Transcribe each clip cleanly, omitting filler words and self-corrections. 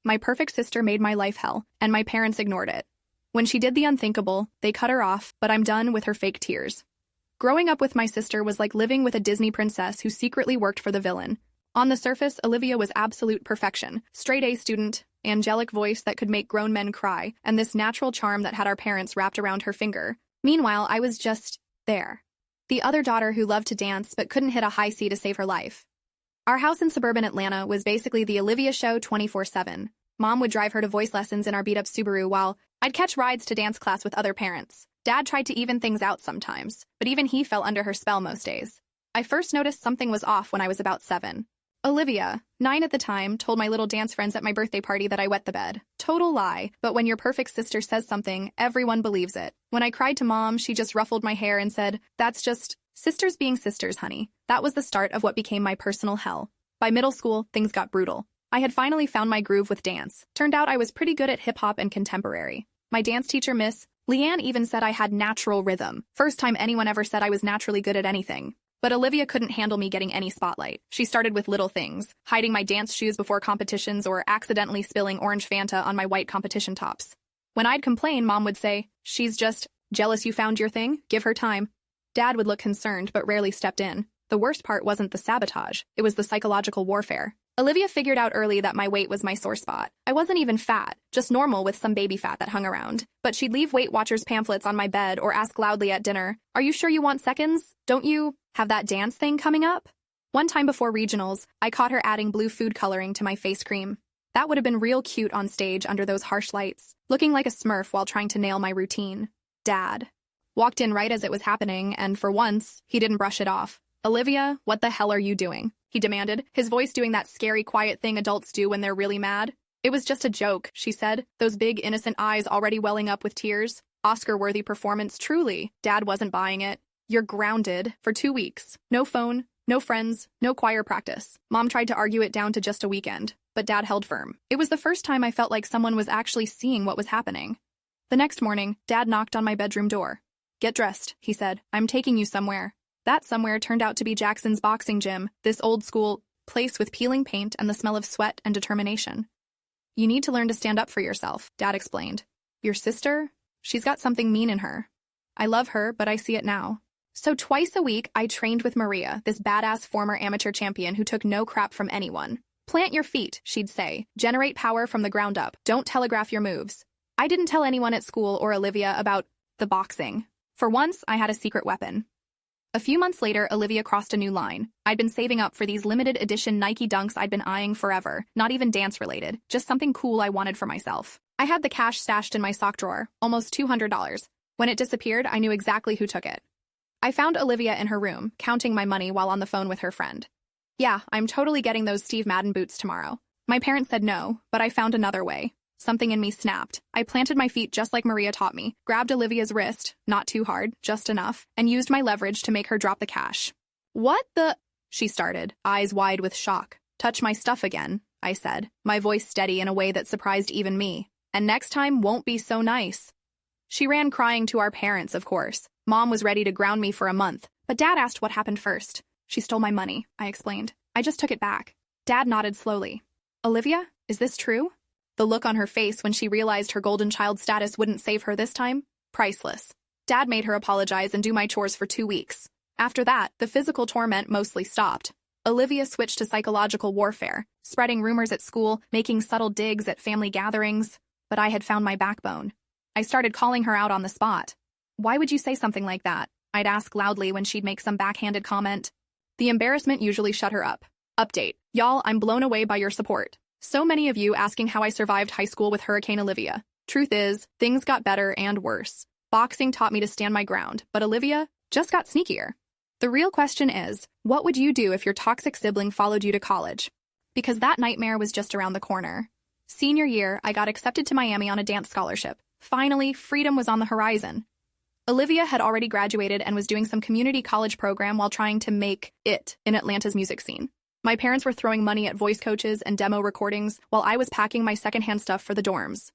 My perfect sister made my life hell, and my parents ignored it. When she did the unthinkable, they cut her off, but I'm done with her fake tears. Growing up with my sister was like living with a Disney princess who secretly worked for the villain. On the surface, Olivia was absolute perfection. Straight-A student, angelic voice that could make grown men cry, and this natural charm that had our parents wrapped around her finger. Meanwhile, I was just there. The other daughter who loved to dance but couldn't hit a high C to save her life. Our house in suburban Atlanta was basically the Olivia show 24/7. Mom would drive her to voice lessons in our beat-up Subaru while I'd catch rides to dance class with other parents. Dad tried to even things out sometimes, but even he fell under her spell most days. I first noticed something was off when I was about 7. Olivia, 9 at the time, told my little dance friends at my birthday party that I wet the bed. Total lie, but when your perfect sister says something, everyone believes it. When I cried to Mom, she just ruffled my hair and said, "That's just sisters being sisters, honey." That was the start of what became my personal hell. By middle school, things got brutal. I had finally found my groove with dance. Turned out I was pretty good at hip-hop and contemporary. My dance teacher, Miss Leanne, even said I had natural rhythm. First time anyone ever said I was naturally good at anything. But Olivia couldn't handle me getting any spotlight. She started with little things, hiding my dance shoes before competitions or accidentally spilling orange Fanta on my white competition tops. When I'd complain, Mom would say, "She's just jealous you found your thing, give her time." Dad would look concerned but rarely stepped in. The worst part wasn't the sabotage, it was the psychological warfare. Olivia figured out early that my weight was my sore spot. I wasn't even fat, just normal with some baby fat that hung around. But she'd leave Weight Watchers pamphlets on my bed or ask loudly at dinner, "Are you sure you want seconds? Don't you have that dance thing coming up?" One time before regionals, I caught her adding blue food coloring to my face cream. That would have been real cute on stage under those harsh lights, looking like a Smurf while trying to nail my routine. Dad walked in right as it was happening, and for once, he didn't brush it off. "Olivia, what the hell are you doing?" he demanded, his voice doing that scary quiet thing adults do when they're really mad. "It was just a joke," she said, those big innocent eyes already welling up with tears. Oscar-worthy performance, truly. Dad wasn't buying it. "You're grounded for 2 weeks. No phone, no friends, no choir practice." Mom tried to argue it down to just a weekend, but Dad held firm. It was the first time I felt like someone was actually seeing what was happening. The next morning, Dad knocked on my bedroom door. "Get dressed," he said. "I'm taking you somewhere." That somewhere turned out to be Jackson's boxing gym, this old-school place with peeling paint and the smell of sweat and determination. "You need to learn to stand up for yourself," Dad explained. "Your sister? She's got something mean in her. I love her, but I see it now." So twice a week, I trained with Maria, this badass former amateur champion who took no crap from anyone. "Plant your feet," she'd say. "Generate power from the ground up. Don't telegraph your moves." I didn't tell anyone at school or Olivia about the boxing. For once, I had a secret weapon. A few months later, Olivia crossed a new line. I'd been saving up for these limited edition Nike Dunks I'd been eyeing forever, not even dance-related, just something cool I wanted for myself. I had the cash stashed in my sock drawer, almost $200. When it disappeared, I knew exactly who took it. I found Olivia in her room, counting my money while on the phone with her friend. "Yeah, I'm totally getting those Steve Madden boots tomorrow." My parents said no, but I found another way. Something in me snapped. I planted my feet just like Maria taught me, grabbed Olivia's wrist, not too hard, just enough, and used my leverage to make her drop the cash. "What the—" she started, eyes wide with shock. "Touch my stuff again," I said, my voice steady in a way that surprised even me. "And next time won't be so nice." She ran crying to our parents, of course. Mom was ready to ground me for a month, but Dad asked what happened first. "She stole my money," I explained. "I just took it back." Dad nodded slowly. "Olivia, is this true?" The look on her face when she realized her golden child status wouldn't save her this time? Priceless. Dad made her apologize and do my chores for 2 weeks. After that, the physical torment mostly stopped. Olivia switched to psychological warfare, spreading rumors at school, making subtle digs at family gatherings. But I had found my backbone. I started calling her out on the spot. "Why would you say something like that?" I'd ask loudly when she'd make some backhanded comment. The embarrassment usually shut her up. Update. Y'all, I'm blown away by your support. So many of you asking how I survived high school with Hurricane Olivia. Truth is, things got better and worse. Boxing taught me to stand my ground, but Olivia just got sneakier. The real question is, what would you do if your toxic sibling followed you to college? Because that nightmare was just around the corner. Senior year, I got accepted to Miami on a dance scholarship. Finally, freedom was on the horizon. Olivia had already graduated and was doing some community college program while trying to make it in Atlanta's music scene. My parents were throwing money at voice coaches and demo recordings while I was packing my secondhand stuff for the dorms.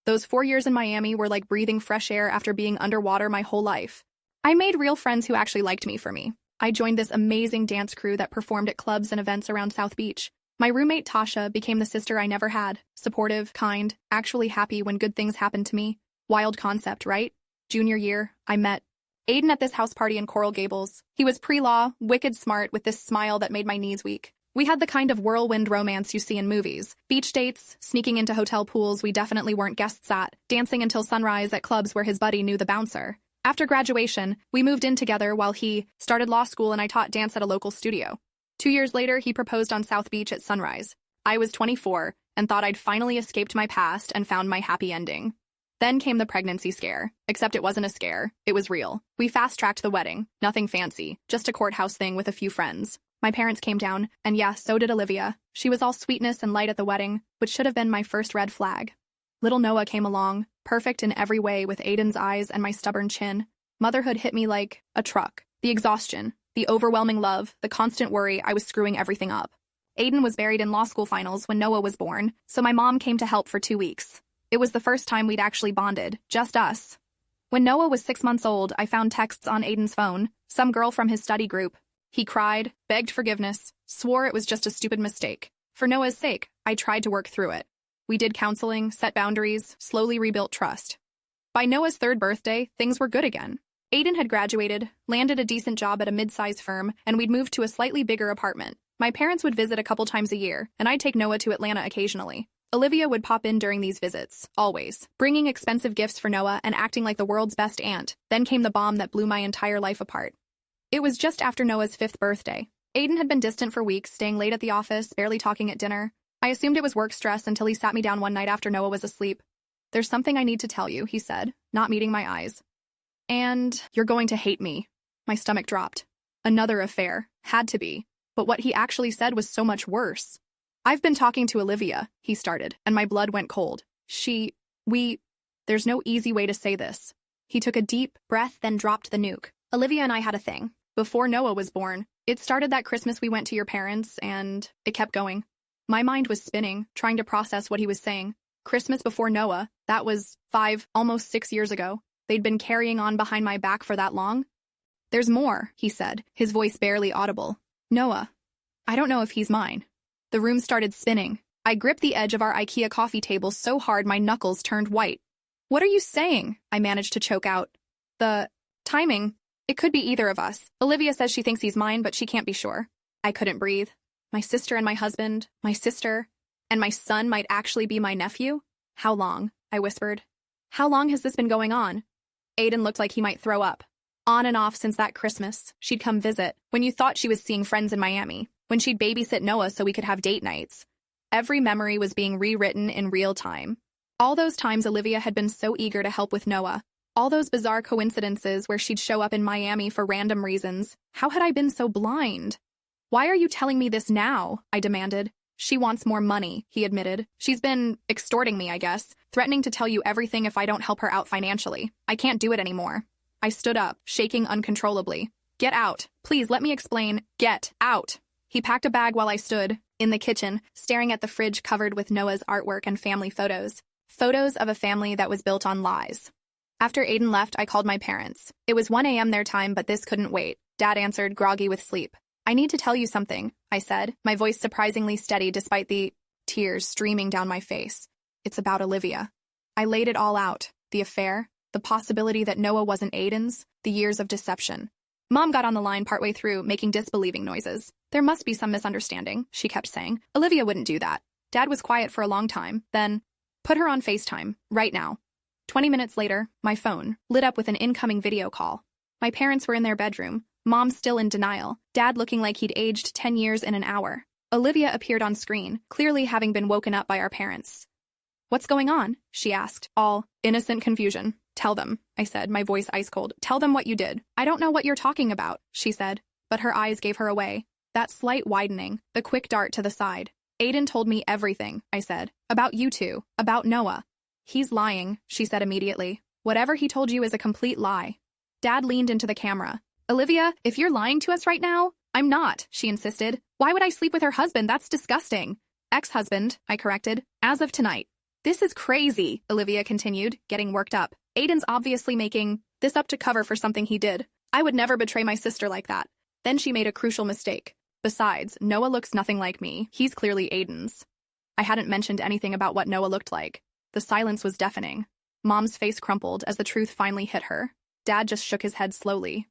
Those 4 years in Miami were like breathing fresh air after being underwater my whole life. I made real friends who actually liked me for me. I joined this amazing dance crew that performed at clubs and events around South Beach. My roommate Tasha became the sister I never had. Supportive, kind, actually happy when good things happened to me. Wild concept, right? Junior year, I met Aiden at this house party in Coral Gables. He was pre-law, wicked smart with this smile that made my knees weak. We had the kind of whirlwind romance you see in movies. Beach dates, sneaking into hotel pools we definitely weren't guests at, dancing until sunrise at clubs where his buddy knew the bouncer. After graduation, we moved in together while he started law school and I taught dance at a local studio. 2 years later, he proposed on South Beach at sunrise. I was 24 and thought I'd finally escaped my past and found my happy ending. Then came the pregnancy scare, except it wasn't a scare, it was real. We fast-tracked the wedding, nothing fancy, just a courthouse thing with a few friends. My parents came down, and yeah, so did Olivia. She was all sweetness and light at the wedding, which should have been my first red flag. Little Noah came along, perfect in every way with Aiden's eyes and my stubborn chin. Motherhood hit me like a truck. The exhaustion, the overwhelming love, the constant worry I was screwing everything up. Aiden was buried in law school finals when Noah was born, so my mom came to help for 2 weeks. It was the first time we'd actually bonded, just us. When Noah was 6 months old, I found texts on Aiden's phone, some girl from his study group. He cried, begged forgiveness, swore it was just a stupid mistake. For Noah's sake, I tried to work through it. We did counseling, set boundaries, slowly rebuilt trust. By Noah's 3rd birthday, things were good again. Aiden had graduated, landed a decent job at a mid-size firm, and we'd moved to a slightly bigger apartment. My parents would visit a couple times a year, and I'd take Noah to Atlanta occasionally. Olivia would pop in during these visits, always, bringing expensive gifts for Noah and acting like the world's best aunt. Then came the bomb that blew my entire life apart. It was just after Noah's 5th birthday. Aiden had been distant for weeks, staying late at the office, barely talking at dinner. I assumed it was work stress until he sat me down one night after Noah was asleep. "There's something I need to tell you," he said, not meeting my eyes. "And you're going to hate me." My stomach dropped. Another affair. Had to be. But what he actually said was so much worse. "I've been talking to Olivia," he started, and my blood went cold. There's no easy way to say this." He took a deep breath, then dropped the nuke. "Olivia and I had a thing. Before Noah was born. It started that Christmas we went to your parents, and it kept going." My mind was spinning, trying to process what he was saying. Christmas before Noah, that was 5, almost 6 years ago. They'd been carrying on behind my back for that long? "There's more," he said, his voice barely audible. "Noah. I don't know if he's mine." The room started spinning. I gripped the edge of our IKEA coffee table so hard my knuckles turned white. "What are you saying?" I managed to choke out. "The timing. It could be either of us. Olivia says she thinks he's mine, but she can't be sure." I couldn't breathe. My sister and my husband, my sister, and my son might actually be my nephew? "How long?" I whispered. "How long has this been going on?" Aiden looked like he might throw up. "On and off since that Christmas. She'd come visit, when you thought she was seeing friends in Miami. When she'd babysit Noah so we could have date nights. Every memory was being rewritten in real time. All those times Olivia had been so eager to help with Noah. All those bizarre coincidences where she'd show up in Miami for random reasons. How had I been so blind? "Why are you telling me this now?" I demanded. "She wants more money," he admitted. "She's been extorting me, I guess, threatening to tell you everything if I don't help her out financially. I can't do it anymore." I stood up, shaking uncontrollably. "Get out. Please, let me explain. Get out." He packed a bag while I stood, in the kitchen, staring at the fridge covered with Noah's artwork and family photos. Photos of a family that was built on lies. After Aiden left, I called my parents. It was 1 a.m. their time, but this couldn't wait. Dad answered, groggy with sleep. "I need to tell you something," I said, my voice surprisingly steady despite the tears streaming down my face. "It's about Olivia." I laid it all out. The affair, the possibility that Noah wasn't Aiden's, the years of deception. Mom got on the line partway through, making disbelieving noises. "There must be some misunderstanding," she kept saying. "Olivia wouldn't do that." Dad was quiet for a long time, then, "Put her on FaceTime, right now." 20 minutes later, my phone lit up with an incoming video call. My parents were in their bedroom, Mom still in denial, Dad looking like he'd aged 10 years in an hour. Olivia appeared on screen, clearly having been woken up by our parents. "What's going on?" she asked, all innocent confusion. "Tell them," I said, my voice ice cold. "Tell them what you did." "I don't know what you're talking about," she said, but her eyes gave her away. That slight widening, the quick dart to the side. "Aiden told me everything," I said. "About you two, about Noah." "He's lying," she said immediately. "Whatever he told you is a complete lie." Dad leaned into the camera. "Olivia, if you're lying to us right now..." "I'm not," she insisted. "Why would I sleep with her husband? That's disgusting." "Ex-husband," I corrected. "As of tonight." "This is crazy," Olivia continued, getting worked up. "Aiden's obviously making this up to cover for something he did. I would never betray my sister like that." Then she made a crucial mistake. Besides, Noah looks nothing like me. He's clearly Aiden's. I hadn't mentioned anything about what Noah looked like. The silence was deafening. Mom's face crumpled as the truth finally hit her. Dad just shook his head slowly.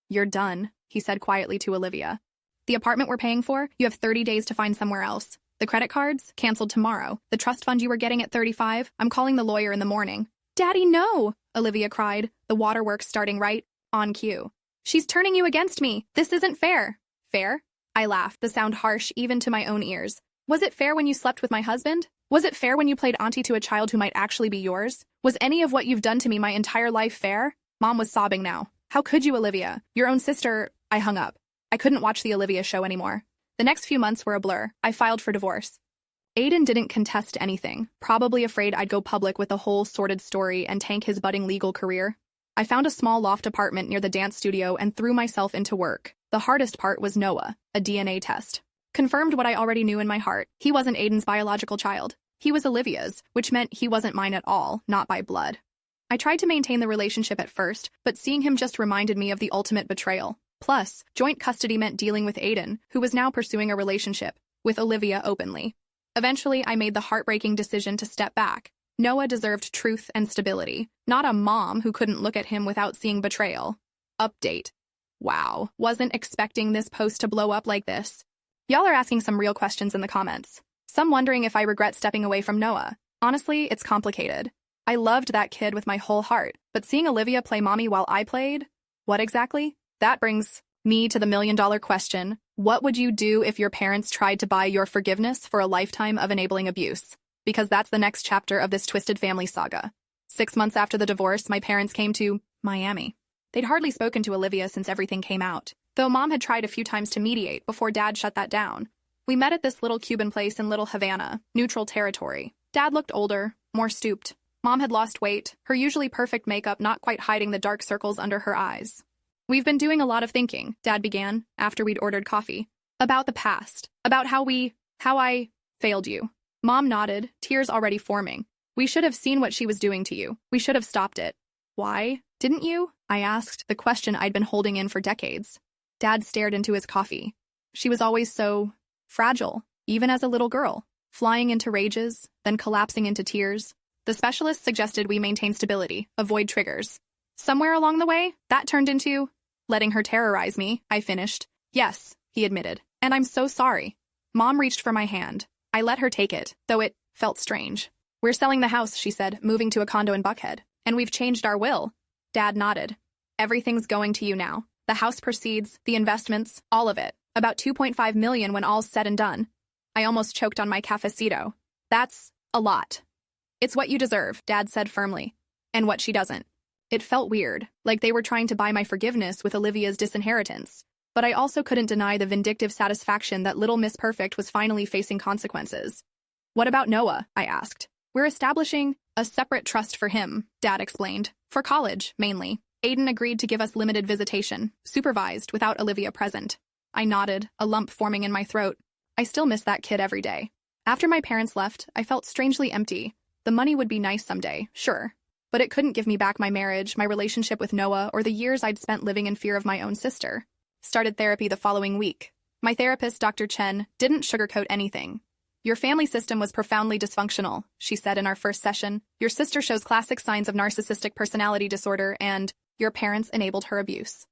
"You're done," he said quietly to Olivia. "The apartment we're paying for, you have 30 days to find somewhere else. The credit cards, canceled tomorrow. The trust fund you were getting at 35, I'm calling the lawyer in the morning." "Daddy, no!" Olivia cried, the waterworks starting right on cue. "She's turning you against me. This isn't fair." "Fair?" I laughed, the sound harsh even to my own ears. "Was it fair when you slept with my husband? Was it fair when you played auntie to a child who might actually be yours? Was any of what you've done to me my entire life fair?" Mom was sobbing now. "How could you, Olivia? Your own sister—" I hung up. I couldn't watch the Olivia show anymore. The next few months were a blur. I filed for divorce. Aiden didn't contest anything, probably afraid I'd go public with a whole sordid story and tank his budding legal career. I found a small loft apartment near the dance studio and threw myself into work. The hardest part was Noah, a DNA test. Confirmed what I already knew in my heart. He wasn't Aiden's biological child. He was Olivia's, which meant he wasn't mine at all, not by blood. I tried to maintain the relationship at first, but seeing him just reminded me of the ultimate betrayal. Plus, joint custody meant dealing with Aiden, who was now pursuing a relationship with Olivia openly. Eventually, I made the heartbreaking decision to step back. Noah deserved truth and stability, not a mom who couldn't look at him without seeing betrayal. Update. Wow, wasn't expecting this post to blow up like this. Y'all are asking some real questions in the comments. Some wondering if I regret stepping away from Noah. Honestly, it's complicated. I loved that kid with my whole heart, but seeing Olivia play mommy while I played? What exactly? That brings me to the million-dollar question. What would you do if your parents tried to buy your forgiveness for a lifetime of enabling abuse? Because that's the next chapter of this twisted family saga. 6 months after the divorce, my parents came to Miami. They'd hardly spoken to Olivia since everything came out, though Mom had tried a few times to mediate before Dad shut that down. We met at this little Cuban place in Little Havana, neutral territory. Dad looked older, more stooped. Mom had lost weight, her usually perfect makeup not quite hiding the dark circles under her eyes. "We've been doing a lot of thinking," Dad began, after we'd ordered coffee. "About the past. About how I failed you." Mom nodded, tears already forming. "We should have seen what she was doing to you. We should have stopped it." "Why? Didn't you?" I asked, the question I'd been holding in for decades. Dad stared into his coffee. "She was always so fragile, even as a little girl, flying into rages, then collapsing into tears. The specialist suggested we maintain stability, avoid triggers. Somewhere along the way, that turned into letting her terrorize me," I finished. "Yes," he admitted, "and I'm so sorry." Mom reached for my hand. I let her take it, though it felt strange. "We're selling the house," she said, moving to a condo in Buckhead. "And we've changed our will." Dad nodded. "Everything's going to you now. The house proceeds, the investments, all of it. About $2.5 million when all's said and done." I almost choked on my cafecito. "That's a lot." "It's what you deserve," Dad said firmly. "And what she doesn't." It felt weird, like they were trying to buy my forgiveness with Olivia's disinheritance. But I also couldn't deny the vindictive satisfaction that little Miss Perfect was finally facing consequences. "What about Noah?" I asked. "We're establishing a separate trust for him," Dad explained. "For college, mainly. Aiden agreed to give us limited visitation, supervised without Olivia present." I nodded, a lump forming in my throat. I still miss that kid every day. After my parents left, I felt strangely empty. The money would be nice someday, sure. But it couldn't give me back my marriage, my relationship with Noah, or the years I'd spent living in fear of my own sister. Started therapy the following week. My therapist, Dr. Chen, didn't sugarcoat anything. "Your family system was profoundly dysfunctional," she said in our first session. "Your sister shows classic signs of narcissistic personality disorder, and your parents enabled her abuse."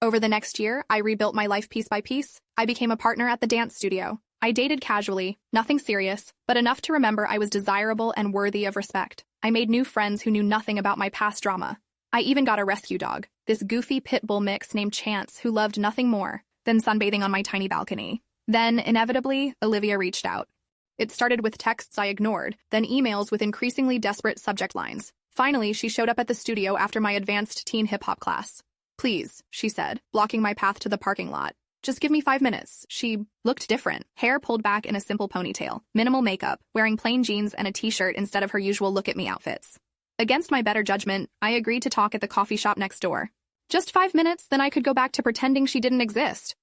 Over the next year, I rebuilt my life piece by piece. I became a partner at the dance studio. I dated casually, nothing serious, but enough to remember I was desirable and worthy of respect. I made new friends who knew nothing about my past drama. I even got a rescue dog, this goofy pit bull mix named Chance, who loved nothing more than sunbathing on my tiny balcony. Then, inevitably, Olivia reached out. It started with texts I ignored, then emails with increasingly desperate subject lines. Finally, she showed up at the studio after my advanced teen hip-hop class. "Please," she said, blocking my path to the parking lot. "Just give me 5 minutes." She looked different, hair pulled back in a simple ponytail, minimal makeup, wearing plain jeans and a t-shirt instead of her usual look-at-me outfits. Against my better judgment, I agreed to talk at the coffee shop next door. Just 5 minutes, then I could go back to pretending she didn't exist.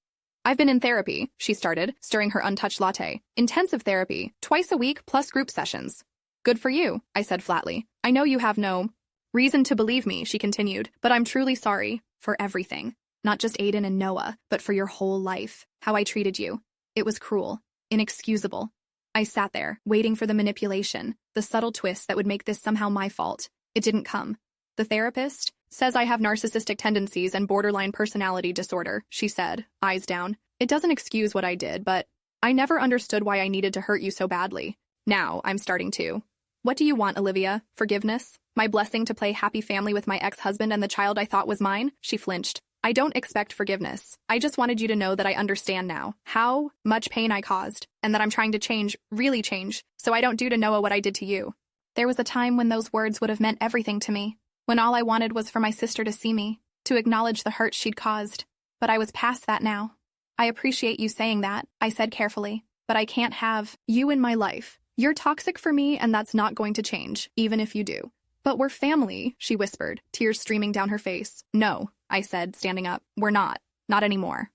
"I've been in therapy," she started, stirring her untouched latte. "Intensive therapy, twice a week plus group sessions." "Good for you," I said flatly. "I know you have no reason to believe me," she continued, "but I'm truly sorry for everything. Not just Aiden and Noah, but for your whole life. How I treated you. It was cruel. Inexcusable. I sat there, waiting for the manipulation, the subtle twist that would make this somehow my fault. It didn't come. The therapist says I have narcissistic tendencies and borderline personality disorder, she said, eyes down. It doesn't excuse what I did, but I never understood why I needed to hurt you so badly. Now I'm starting to. What do you want, Olivia? Forgiveness? My blessing to play happy family with my ex-husband and the child I thought was mine? She flinched. I don't expect forgiveness. I just wanted you to know that I understand now how much pain I caused, and that I'm trying to change, really change, so I don't do to Noah what I did to you. There was a time when those words would have meant everything to me, when all I wanted was for my sister to see me, to acknowledge the hurt she'd caused. But I was past that now. I appreciate you saying that, I said carefully, but I can't have you in my life. You're toxic for me, and that's not going to change, even if you do. But we're family, she whispered, tears streaming down her face. No, I said, standing up. We're not. Not anymore.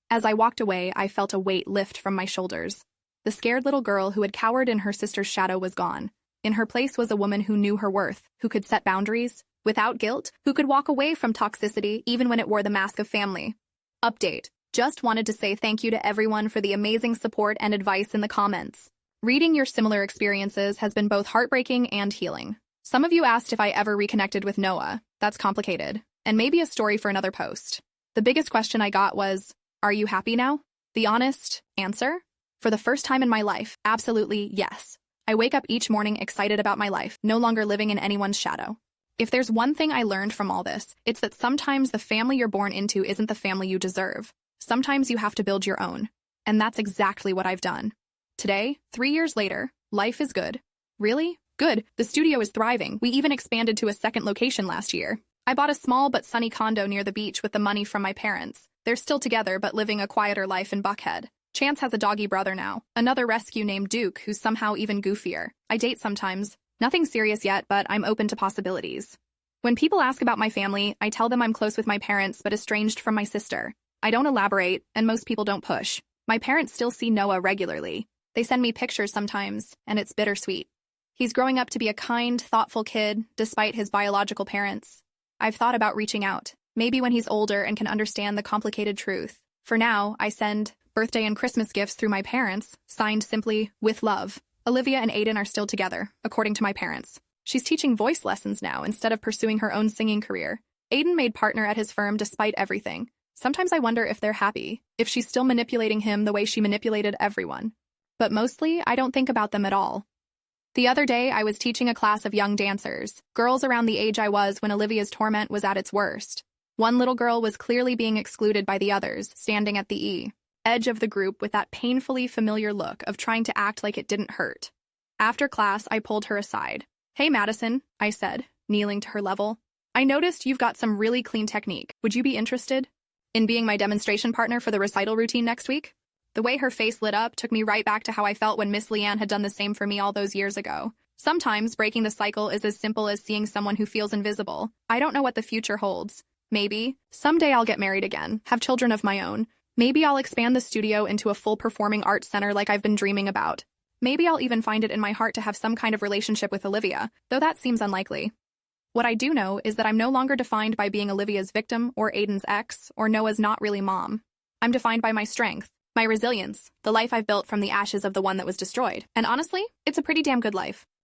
As I walked away, I felt a weight lift from my shoulders. The scared little girl who had cowered in her sister's shadow was gone. In her place was a woman who knew her worth, who could set boundaries, without guilt, who could walk away from toxicity even when it wore the mask of family. Update. Just wanted to say thank you to everyone for the amazing support and advice in the comments. Reading your similar experiences has been both heartbreaking and healing. Some of you asked if I ever reconnected with Noah. That's complicated. And maybe a story for another post. The biggest question I got was, are you happy now? The honest answer? For the first time in my life, absolutely yes. I wake up each morning excited about my life, no longer living in anyone's shadow. If there's one thing I learned from all this, it's that sometimes the family you're born into isn't the family you deserve. Sometimes you have to build your own. And that's exactly what I've done. Today, 3 years later, life is good. Really? Good. The studio is thriving. We even expanded to a second location last year. I bought a small but sunny condo near the beach with the money from my parents. They're still together but living a quieter life in Buckhead. Chance has a doggy brother now, another rescue named Duke who's somehow even goofier. I date sometimes. Nothing serious yet, but I'm open to possibilities. When people ask about my family, I tell them I'm close with my parents but estranged from my sister. I don't elaborate, and most people don't push. My parents still see Noah regularly. They send me pictures sometimes, and it's bittersweet. He's growing up to be a kind, thoughtful kid, despite his biological parents. I've thought about reaching out, maybe when he's older and can understand the complicated truth. For now, I send birthday and Christmas gifts through my parents, signed simply, with love. Olivia and Aiden are still together, according to my parents. She's teaching voice lessons now instead of pursuing her own singing career. Aiden made partner at his firm despite everything. Sometimes I wonder if they're happy, if she's still manipulating him the way she manipulated everyone. But mostly, I don't think about them at all. The other day, I was teaching a class of young dancers, girls around the age I was when Olivia's torment was at its worst. One little girl was clearly being excluded by the others, standing at the edge of the group with that painfully familiar look of trying to act like it didn't hurt. After class, I pulled her aside. Hey, Madison, I said, kneeling to her level. I noticed you've got some really clean technique. Would you be interested in being my demonstration partner for the recital routine next week? The way her face lit up took me right back to how I felt when Miss Leanne had done the same for me all those years ago. Sometimes breaking the cycle is as simple as seeing someone who feels invisible. I don't know what the future holds. Maybe someday I'll get married again, have children of my own. Maybe I'll expand the studio into a full performing arts center like I've been dreaming about. Maybe I'll even find it in my heart to have some kind of relationship with Olivia, though that seems unlikely. What I do know is that I'm no longer defined by being Olivia's victim or Aiden's ex or Noah's not really mom. I'm defined by my strength. My resilience, the life I've built from the ashes of the one that was destroyed. And honestly, it's a pretty damn good life.